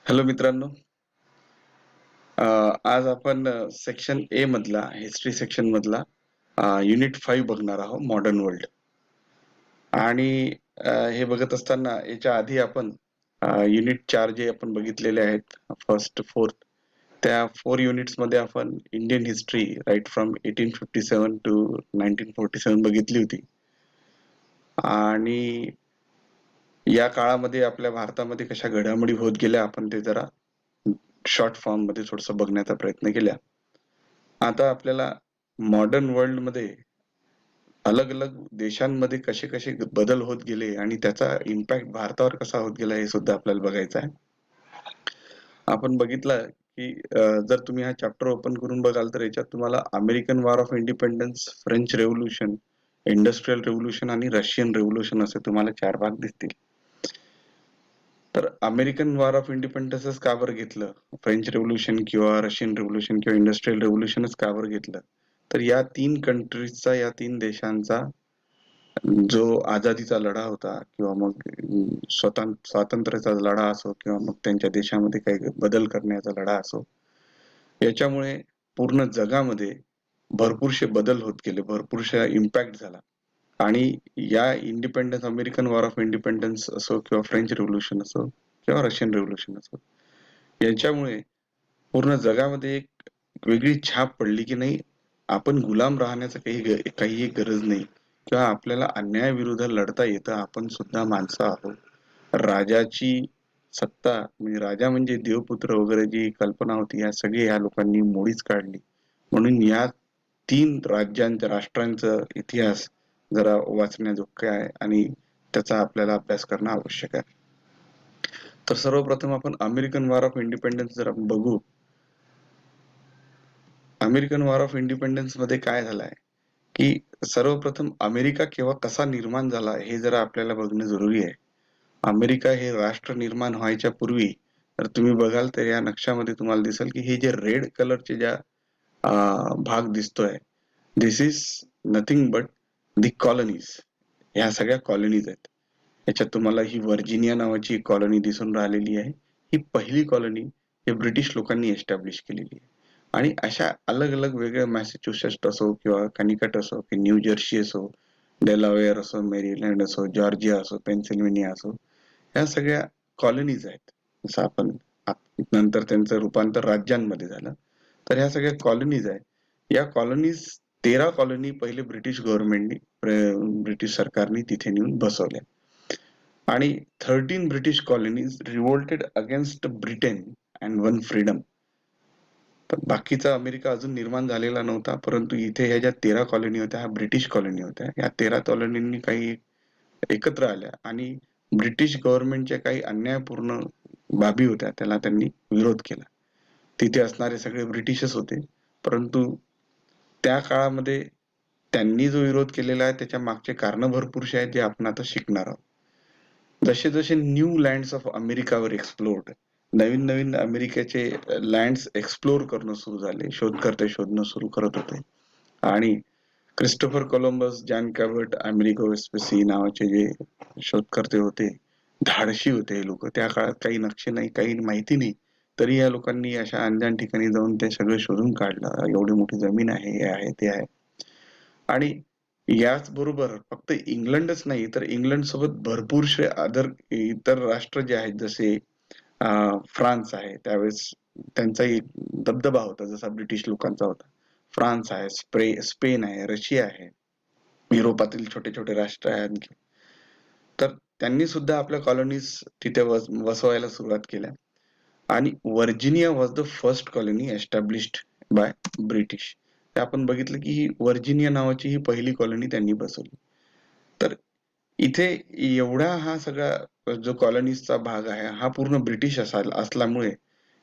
Hello मित्रांनो. आज आपण सेक्शन ए मधला हिस्ट्री सेक्शन मधला युनिट 5 बघणार आहोत, मॉडर्न वर्ल्ड. आणि हे बघत असताना याच्या आधी आपण युनिट 4 जे आपण बघितलेले आहेत, फर्स्ट फोर्थ, त्या 4 युनिट्स मध्ये आपण Indian history right from 1857 to 1947 बघितली होती. आणि या काळामध्ये आपल्या भारतामध्ये कशा घडामोडी होत गेल्या आपण ते जरा शॉर्ट फॉर्म मध्ये थोडस बघण्याचा प्रयत्न केला. आता आपल्याला मॉडर्न वर्ल्ड मध्ये अलग अलग देशांमध्ये कसे कसे बदल होत गेले आणि त्याचा इम्पॅक्ट भारतावर कसा होत गेला हे सुद्धा आपल्याला बघायचं आहे. आपण बघितलं की जर तुम्ही हा चॅप्टर ओपन करून बघाल तर याच्यात तुम्हाला American war of independence, French revolution, industrial revolution आणि रशियन रेव्होल्यूशन असे तुम्हाला 4 भाग दिसतील. तर अमेरिकन वॉर ऑफ इंडिपेंडन्सच का बरं घेतलं, फ्रेंच रेव्होल्यूशन किंवा रशियन रेव्होल्यूशन किंवा इंडस्ट्रियल रेव्होल्यूशनच का बरं घेतलं, तर या 3 कंट्रीजचा, या 3 देशांचा जो आझादीचा लढा होता किंवा मग स्वातंत्र्याचा लढा असो किंवा मग त्यांच्या देशामध्ये काही बदल करण्याचा लढा असो, याच्यामुळे पूर्ण जगामध्ये भरपूरशे बदल होत गेले, भरपूरशा इम्पॅक्ट झाला. आणि या independence, American war of independence असो किंवा फ्रेंच रेव्होल्यूशन असो किंवा रशियन रेव्होल्यूशन असो, यांच्यामुळे पूर्ण जगामध्ये एक वेगळी छाप पडली की नाही, आपण गुलाम राहण्याचं काही गरज नाही किंवा आपल्याला अन्यायाविरुद्ध लढता येतं, आपण सुद्धा माणसं आहोत. राजाची सत्ता म्हणजे राजा म्हणजे देवपुत्र वगैरे जी कल्पना होती, या सगळी या लोकांनी मोडीच काढली. म्हणून या 3 राज्यांच्या, राष्ट्रांचा इतिहास जरा वाचण्याजोग्य आहे आणि त्याचा आपल्याला अभ्यास करणं आवश्यक आहे. तर सर्वप्रथम आपण अमेरिकन वॉर ऑफ इंडिपेंडन्स जर आपण बघू. अमेरिकन वॉर ऑफ इंडिपेंडन्स मध्ये काय झालंय की सर्वप्रथम अमेरिका केव्हा कसा निर्माण झाला हे जरा आपल्याला बघणं जरुरी आहे. अमेरिका हे राष्ट्र निर्माण व्हायच्या पूर्वी, तर तुम्ही बघाल तर या नक्षामध्ये तुम्हाला दिसेल की हे जे रेड कलरचे ज्या भाग दिसतोय, this is nothing but the colonies. ह्या सगळ्या कॉलनीज आहेत. याच्यात तुम्हाला ही व्हर्जिनिया नावाची कॉलनी दिसून राहिलेली आहे. ही पहिली कॉलनी हे ब्रिटिश लोकांनी एस्टॅब्लिश केलेली आहे. आणि अशा अलग अलग वेगळ्या मॅसेच्युसेट्स असो किंवा कनिकट असो की न्यू जर्सी असो, डेलावेअर असो, मेरीलँड असो, जॉर्जिया असो, पेन्सिल्व्हेनिया असो, ह्या सगळ्या कॉलनीज आहेत. जसं आपण नंतर त्यांचं रूपांतर राज्यांमध्ये झालं. तर ह्या सगळ्या कॉलनीज आहेत. या कॉलनीज 13 कॉलनी पहिले ब्रिटिश गव्हर्नमेंटनी, ब्रिटिश सरकारने तिथे नेऊन बसवल्या. आणि 13 British colonies revolted against Britain and won freedom. तर बाकीचा अमेरिका अजून निर्माण झालेला नव्हता, परंतु इथे ह्या ज्या 13 कॉलनी होत्या, ह्या ब्रिटिश कॉलनी होत्या. या 13 कॉलनींनी काही एकत्र आल्या आणि ब्रिटिश गव्हर्नमेंटच्या काही अन्यायपूर्ण बाबी होत्या, त्याला त्यांनी विरोध केला. तिथे असणारे सगळे ब्रिटिशच होते, परंतु त्या काळामध्ये त्यांनी जो विरोध केलेला आहे त्याच्या मागचे कारण भरपूरसे आहेत, जे आपण आता शिकणार आहोत. जसे जसे न्यू लँड्स ऑफ अमेरिकावर एक्सप्लोर्ड, नवीन नवीन अमेरिकेचे लँड्स एक्सप्लोर करणं सुरू झाले, शोधकर्ते शोधणं सुरू करत होते. आणि क्रिस्टोफर कोलंबस, जॉन कॅबट, अमेरिको वेस्पसी नावाचे जे शोधकर्ते होते, धाडशी होते हे लोक. त्या काळात काही नक्षे नाही, काही माहिती नाही, तरी या लोकांनी अशा अंजान ठिकाणी जाऊन ते सगळं शोधून काढलं. एवढी मोठी जमीन आहे, हे आहे, ते आहे. आणि याच बरोबर फक्त इंग्लंडच नाही, तर इंग्लंड सोबत भरपूरसे इतर राष्ट्र जे आहेत, जसे फ्रान्स आहे, त्यावेळेस त्यांचा एक दबदबा होता जसा ब्रिटिश लोकांचा होता. फ्रान्स आहे, स्पेन आहे, रशिया आहे, युरोपातील छोटे छोटे राष्ट्र आहे आणखी. तर त्यांनी सुद्धा आपल्या कॉलनीज तिथे वसवायला सुरुवात केल्या. आणि Virginia was the first colony established by British. ते आपण बघितलं की ही व्हर्जिनिया नावाची ही पहिली कॉलनी त्यांनी बसवली. तर इथे एवढा हा सगळा जो कॉलनीजचा भाग आहे हा पूर्ण ब्रिटिश असल्यामुळे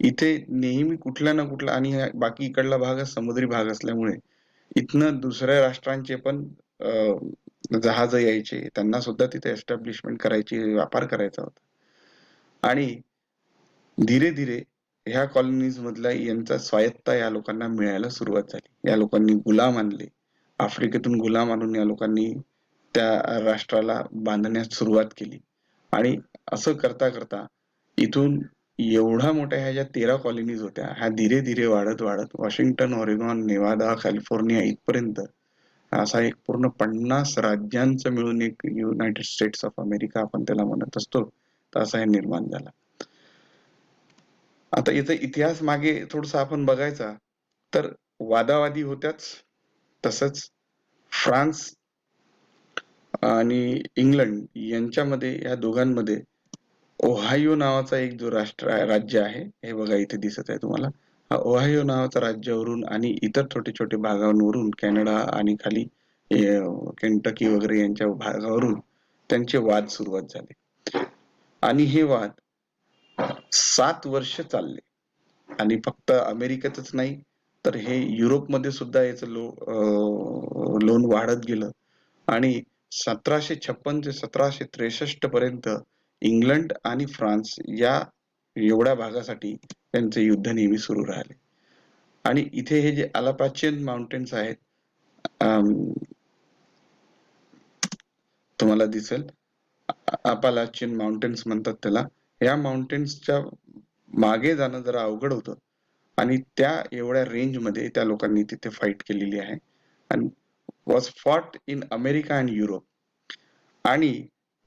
इथे नेहमी कुठला ना कुठला, आणि बाकी इकडला भाग समुद्री भाग असल्यामुळे इथनं दुसऱ्या राष्ट्रांचे पण जहाज यायचे, त्यांना सुद्धा तिथे एस्टॅब्लिशमेंट करायची, व्यापार करायचा होता. आणि धीरे धीरे ह्या कॉलनीज मधल्या यांचा स्वायत्ता या लोकांना मिळायला सुरुवात झाली. या लोकांनी गुलाम आणले, आफ्रिकेतून गुलाम आणून या लोकांनी त्या राष्ट्राला बांधण्यास सुरुवात केली. आणि असं करता करता इथून एवढ्या मोठ्या ह्या ज्या 13 कॉलनीज होत्या, ह्या धीरे धीरे वाढत वाढत वॉशिंग्टन, ऑरेगॉन, नेवादा, कॅलिफोर्निया इथपर्यंत असा एक पूर्ण 50 राज्यांचं मिळून एक युनायटेड स्टेट्स ऑफ अमेरिका आपण त्याला म्हणत असतो, तर असा हे निर्माण झाला. आता याचा इतिहास मागे थोडसा आपण बघायचा तर वादावादी होत्याच, तसंच फ्रान्स आणि इंग्लंड यांच्यामध्ये, या दोघांमध्ये ओहायो नावाचा एक जो राज्य आहे, हे बघा इथे दिसत आहे तुम्हाला, हा ओहायो नावाच्या राज्यावरून आणि इतर छोटे छोटे भागांवरून कॅनडा आणि खाली केंटकी वगैरे यांच्या भागावरून त्यांचे वाद सुरुवात झाले आणि हे वाद 7 वर्ष चालले. आणि फक्त अमेरिकेतच नाही तर हे युरोपमध्ये सुद्धा याचं लोण वाढत गेलं आणि 1756 ते 1763 पर्यंत इंग्लंड आणि फ्रान्स या एवढ्या भागासाठी त्यांचे युद्ध नेहमी सुरू राहिले. आणि इथे हे जे अलापाचियन माउंटेन्स आहेत, तुम्हाला दिसेल अपालाचियन माउंटेन्स म्हणतात त्याला, या माउंटेन्सच्या मागे जाणं जरा अवघड होतं आणि त्या एवढ्या रेंज मध्ये त्या लोकांनी तिथे फाईट केलेली आहे आणि was fought in America and Europe. आणि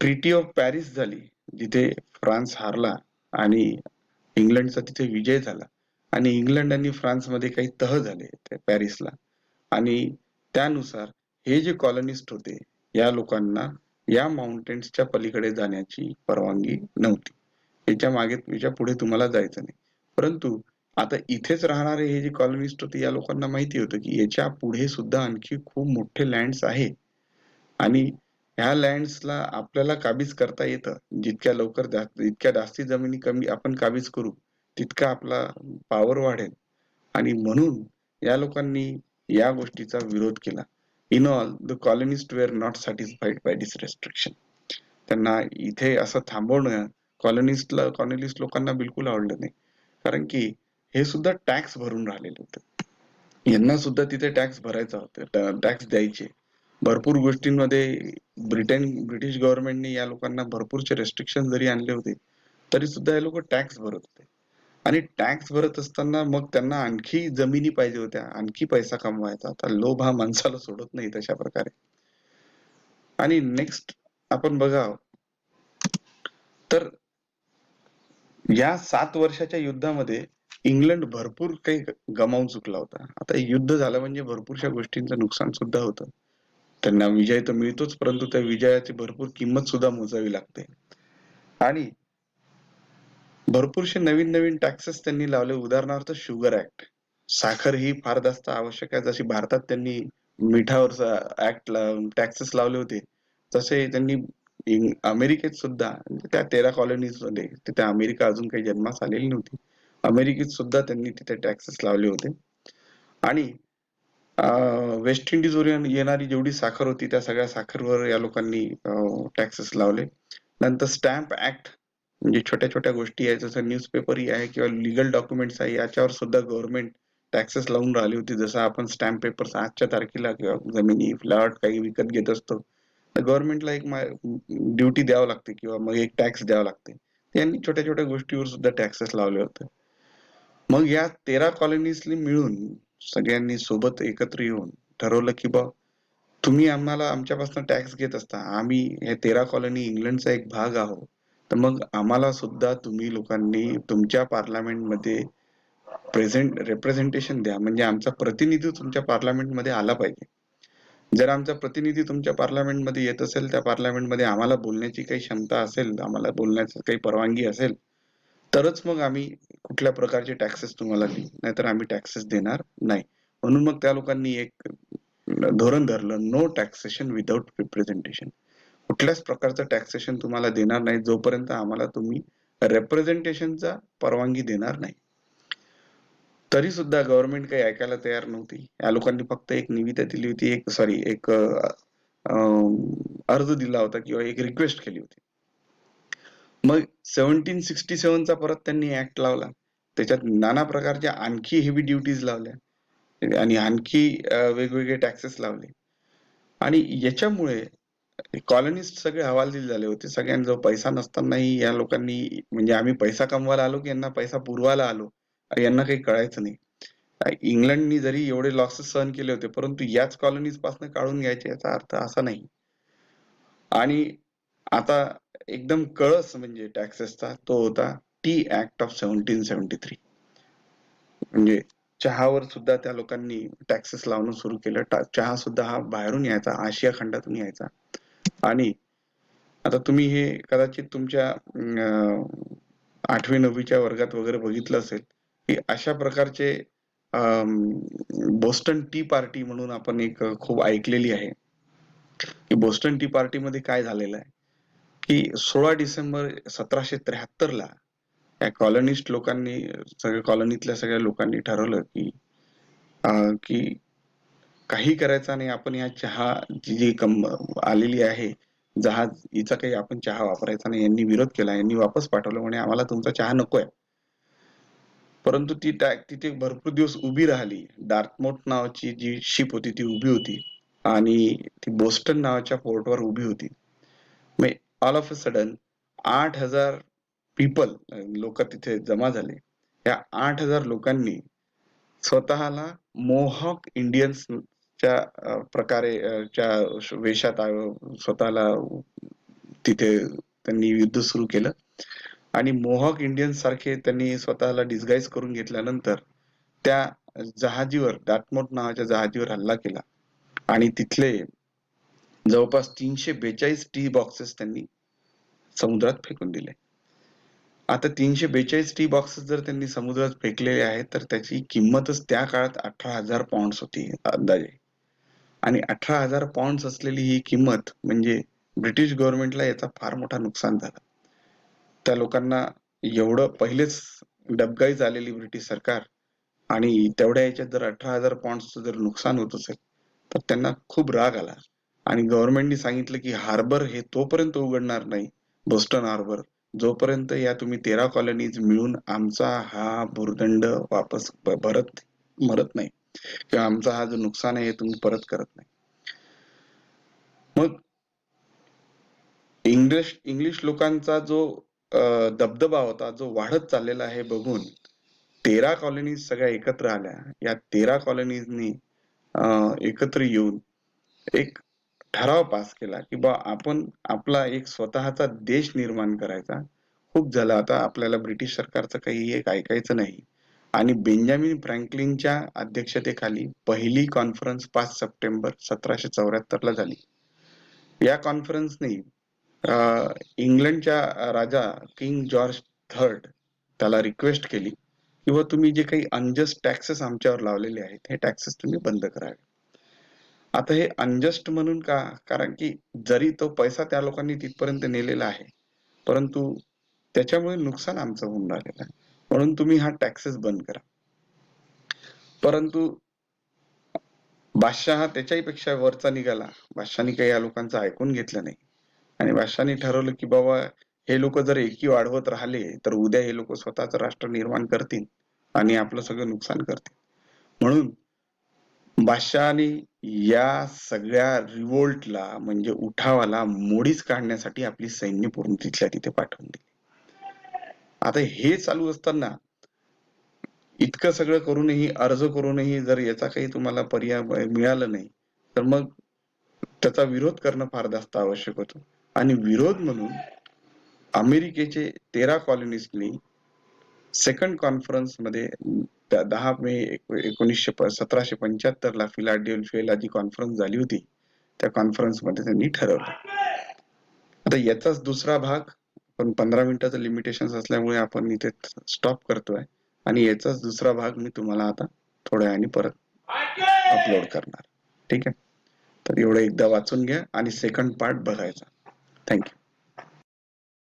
ट्रीटी ऑफ पॅरिस झाली जिथे फ्रान्स हारला आणि इंग्लंडचा तिथे विजय झाला आणि इंग्लंड आणि फ्रान्स मध्ये काही तह झाले त्या पॅरिसला आणि त्यानुसार हे जे कॉलनिस्ट होते या लोकांना या माउंटेन्सच्या पलीकडे जाण्याची परवानगी नव्हती. याच्या पुढे तुम्हाला जायचं नाही. परंतु आता इथेच राहणारे हे जे कॉलनिस्ट होते या लोकांना माहिती होतं की याच्या पुढे सुद्धा आणखी खूप मोठे लँड्स आहे आणि ह्या लँड्सला आपल्याला काबीज करता येतं. जितक्या लवकर इतक्या जास्ती जमिनी कमी आपण काबीज करू तितका आपला पॉवर वाढेल आणि म्हणून या लोकांनी या गोष्टीचा विरोध केला. In all the colonist were not satisfied by this restriction. त्यांना इथे असं थांबवणं कॉलनिस्ट लोकांना बिलकुल आवडलं नाही, कारण की हे सुद्धा टॅक्स भरून राहिलेले होते. यांना सुद्धा तिथे टॅक्स भरायचा होता, टॅक्स द्यायचे. भरपूर गोष्टींमध्ये ब्रिटिश गव्हर्नमेंटने या लोकांना भरपूरचे रेस्ट्रिक्शन जरी आणले होते तरी सुद्धा हे लोक टॅक्स भरत होते आणि टॅक्स भरत असताना मग त्यांना आणखी जमिनी पाहिजे होत्या, आणखी पैसा कमवायचा. आता लोभ हा माणसाला सोडत नाही तशा प्रकारे. आणि नेक्स्ट आपण बघा तर या 7 वर्षाच्या युद्धामध्ये इंग्लंड भरपूर काही गमावून चुकला होता. आता युद्ध झालं म्हणजे भरपूरशा गोष्टींचं नुकसान सुद्धा होतं. त्यांना विजय तर मिळतोच, परंतु त्या विजयाची भरपूर किंमत सुद्धा मोजावी लागते आणि भरपूरशे नवीन नवीन टॅक्सेस त्यांनी लावले. उदाहरणार्थ शुगर ऍक्ट, साखर ही फार जास्त आवश्यक आहे. जशी भारतात त्यांनी मिठावरचा ऍक्ट टॅक्सेस लावले होते तसे त्यांनी अमेरिकेत सुद्धा त्या 13 कॉलनीज मध्ये, तिथे अमेरिका अजून काही जन्मास आलेली नव्हती, अमेरिकेत सुद्धा त्यांनी तिथे टॅक्सेस लावले होते. आणि वेस्ट इंडिजवरून येणारी जेवढी साखर होती त्या सगळ्या साखरवर या लोकांनी टॅक्सेस लावले. नंतर स्टॅम्प ऍक्ट, म्हणजे छोट्या छोट्या गोष्टी आहे जसं न्यूजपेपरही आहे किंवा लिगल डॉक्युमेंट्स आहे याच्यावर सुद्धा गव्हर्नमेंट टॅक्सेस लावून राहिली होती. जसं आपण स्टॅम्प पेपर्स आजच्या तारखेला किंवा जमिनी फ्लॅट काही विकत घेत असतो तर गव्हर्नमेंटला एक ड्युटी द्यावं लागते किंवा मग एक टॅक्स द्यावं लागते. त्यांनी छोट्या छोट्या गोष्टीवर सुद्धा टॅक्सेस लावले होते. मग या 13 कॉलनीजनी मिळून सगळ्यांनी सोबत एकत्र येऊन ठरवलं की बा तुम्ही आम्हाला आमच्यापासून टॅक्स घेत असता, आम्ही हे 13 कॉलनी इंग्लंडचा एक भाग आहोत, तर मग आम्हाला सुद्धा तुम्ही लोकांनी तुमच्या पार्लमेंटमध्ये रिप्रेझेंटेशन द्या, म्हणजे आमचा प्रतिनिधी तुमच्या पार्लमेंटमध्ये आला पाहिजे. जर आमचा प्रतिनिधी तुमच्या पार्लमेंटमध्ये येत असेल, त्या पार्लमेंटमध्ये आम्हाला बोलण्याची काही क्षमता असेल, आम्हाला बोलण्याची काही परवानगी असेल, तरच मग आम्ही कुठल्या प्रकारचे टॅक्सेस तुम्हाला देऊ, नाहीतर आम्ही टॅक्सेस देणार नाही. म्हणून मग त्या लोकांनी एक धोरण धरलं, नो टॅक्सेशन विदाउट रिप्रेझेंटेशन. कुठल्याच प्रकारचं टॅक्सेशन तुम्हाला देणार नाही जोपर्यंत आम्हाला तुम्ही रिप्रेझेंटेशनचा परवानगी देणार नाही. तरी सुद्धा गव्हर्नमेंट काही ऐकायला तयार नव्हती. या लोकांनी फक्त एक निविदा दिली होती, एक अर्ज दिला होता किंवा एक रिक्वेस्ट केली होती. मग 1767 चा परत त्यांनी ऍक्ट लावला, त्याच्यात नाना प्रकारच्या आणखी हेवी ड्युटीज लावल्या आणि आणखी वेगवेगळे टॅक्सेस लावले आणि याच्यामुळे कॉलनिस्ट सगळे हवालदिल झाले होते. सगळ्यांजवळ पैसा नसतानाही या लोकांनी, म्हणजे आम्ही पैसा कमवायला आलो की यांना पैसा पुरवायला आलो, यांना काही कळायचं नाही. इंग्लंडनी जरी एवढे लॉसेस सहन केले होते, परंतु याच कॉलनीज पासून काढून घ्यायचे याचा अर्थ असा नाही. आणि आता एकदम कळस म्हणजे टॅक्सेसचा तो होता टी ऍक्ट ऑफ 1773. म्हणजे चहावर सुद्धा त्या लोकांनी टॅक्सेस लावणं सुरू केलं. चहा सुद्धा हा बाहेरून यायचा, आशिया खंडातून यायचा. आणि आता तुम्ही हे कदाचित तुमच्या 8वी-9वीच्या वर्गात वगैरे बघितलं असेल की अशा प्रकारचे बोस्टन टी पार्टी म्हणून आपण एक खूप ऐकलेली आहे. की बोस्टन टी पार्टी मध्ये काय झालेलं आहे की 16 डिसेंबर 1773 ला या कॉलनिस्ट लोकांनी, सगळ्या कॉलनीतल्या सगळ्या लोकांनी ठरवलं की काही करायचं नाही, आपण या चहा जी आलेली आहे जहाज, हिचा काही आपण चहा वापरायचा नाही. यांनी विरोध केला, यांनी वापस पाठवलं, म्हणे आम्हाला तुमचा चहा नकोय. परंतु ती तिथे भरपूर दिवस उभी राहिली. डार्टमोट नावाची जी शिप होती ती उभी होती आणि ती बोस्टन नावाच्या पोर्टवर उभी होती. मग all of a sudden 8,000 people, लोक तिथे जमा झाले. या 8,000 लोकांनी स्वतःला मोहॉक इंडियन्सच्या प्रकारे च्या वेशात स्वतःला तिथे त्यांनी युद्ध सुरू केलं. आणि मोहॉक इंडियन्स सारखे त्यांनी स्वतःला डिस्गाईज करून घेतल्यानंतर त्या जहाजीवर, डार्टमोट नावाच्या जहाजीवर हल्ला केला आणि तिथले जवळपास 342 टी बॉक्सेस त्यांनी समुद्रात फेकून दिले. आता 342 टी बॉक्सेस जर त्यांनी समुद्रात फेकलेले आहेत तर त्याची किंमतच त्या काळात 18,000 पौंड्स होती अंदाजे. आणि 18,000 पौंड्स असलेली ही किंमत म्हणजे ब्रिटिश गव्हर्नमेंटला याचा फार मोठा नुकसान झाला. त्या लोकांना एवढं पहिलेच डबघाईच आलेली ब्रिटिश सरकार, आणि तेवढ्या याच्यात जर 18,000 पौंड्सचं जर नुकसान होत असेल तर त्यांना खूप राग आला. आणि गव्हर्नमेंटने सांगितलं की हार्बर हे तोपर्यंत उघडणार नाही, बोस्टन हार्बर, जोपर्यंत या तुम्ही 13 कॉलनीज मिळून आमचा हा भूर्दंड वापस मरत नाही, किंवा आमचा हा जो नुकसान आहे हे तुम्ही परत करत नाही. मग इंग्लिश लोकांचा जो दबदबा होता, जो वाढत चाललेला आहे बघून 13 कॉलनीज सगळ्या एकत्र आल्या. या 13 कॉलनीजनी एकत्र येऊन एक ठराव पास केला की बा आपण आपला एक स्वतःचा देश निर्माण करायचा. खूप झालं आता, आपल्याला ब्रिटिश सरकारचं काही एक ऐकायचं नाही. आणि बेंजामिन फ्रँकलिनच्या अध्यक्षतेखाली पहिली कॉन्फरन्स 5 सप्टेंबर 1774 ला झाली. या कॉन्फरन्सने इंग्लंडच्या राजा किंग जॉर्ज थर्ड त्याला रिक्वेस्ट केली किंवा तुम्ही जे काही अनजस्ट टॅक्सेस आमच्यावर लावलेले आहेत हे टॅक्सेस तुम्ही बंद करावे. आता हे अनजस्ट म्हणून का? कारण की जरी तो पैसा त्या लोकांनी तिथपर्यंत नेलेला आहे, परंतु त्याच्यामुळे नुकसान आमचं होऊन राहिलेलं आहे, म्हणून तुम्ही हा टॅक्सेस बंद करा. परंतु बादशाह त्याच्याही पेक्षा वरचा निघाला. बादशाहनी काही या लोकांचं ऐकून घेतलं नाही आणि बादशाहनी ठरवलं की बाबा हे लोक जर एकी वाढवत राहिले तर उद्या हे लोक स्वतःच राष्ट्र निर्माण करतील आणि आपलं सगळं नुकसान करतील. म्हणून बादशहाने या सगळ्या रिवोल्टला, म्हणजे उठावाला मोडीच काढण्यासाठी आपली सैन्य पूर्ण तिथल्या तिथे पाठवून दिली. आता हे चालू असताना इतकं सगळं करूनही, अर्ज करूनही जर याचा काही तुम्हाला पर्याय मिळालं नाही तर मग त्याचा विरोध करणं फार जास्त आवश्यक होतं. आणि विरोध म्हणून अमेरिकेचे 13 कॉलनीजनी सेकंड कॉन्फरन्स मध्ये 10 मे 1775 ला फिलाडेल्फियाला जी कॉन्फरन्स झाली होती त्या कॉन्फरन्स मध्ये त्यांनी ठरवलं. आता याचाच दुसरा भाग, पण 15 मिनिटाचं लिमिटेशन असल्यामुळे आपण इथे स्टॉप करतोय आणि याचाच दुसरा भाग मी तुम्हाला आता थोड्या वेळाने परत अपलोड करणार. ठीक आहे, तर एवढं एकदा वाचून घ्या आणि सेकंड पार्ट बघायचा. थँक्यू.